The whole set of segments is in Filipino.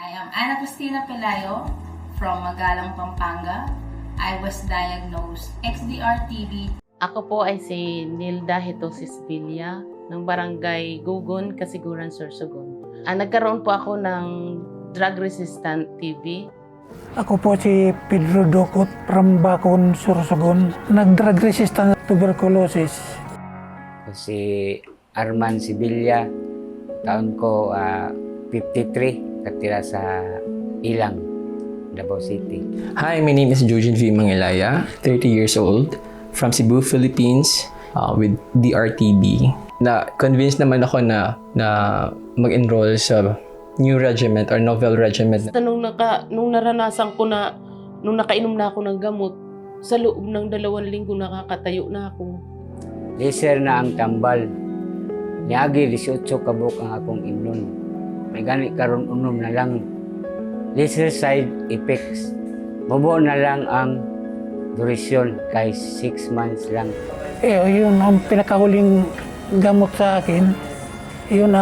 I am Ana Cristina Pelayo from Magalang, Pampanga. I was diagnosed XDR-TB. Ako po ay si Nilda Hitosis Villa ng Barangay Gugon, Kasiguran, Sorsogon. Nagkaroon po ako ng drug-resistant TB. Ako po si Pedro Docot from Bacon, Sorsogon. Nag-drug resistant tuberculosis. Si Arman Sibilla, taon ko 53, katira sa Ilang, Davao City. Hi, my name is Jojen V. Mangilaya, 30 years old, from Cebu, Philippines, with DRTB. Na-convinced naman ako na mag-enroll sa new regiment or novel regiment. Nung naranasan ko na, nung nakainom na ako ng gamot, sa loob ng 2 linggo nakakatayo na ako. Laser na ang tambal. Niagi 18 kabuk ang akong imnon. May gani karon unom na lang. Laser side effects. Bobo na lang ang duration kay 6 months lang. Yun ang pinakahuling gamot sa akin. Yun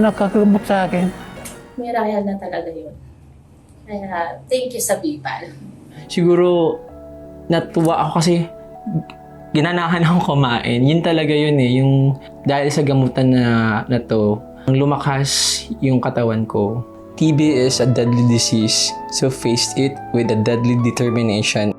nakagamot sa akin. May raya na talaga yun. Kaya, thank you sa Bipal. Siguro, natuwa ako kasi ginanahan akong kumain. Yun talaga yun eh. Yung dahil sa gamutan na to, ang lumakas yung katawan ko. TB is a deadly disease, so face it with a deadly determination.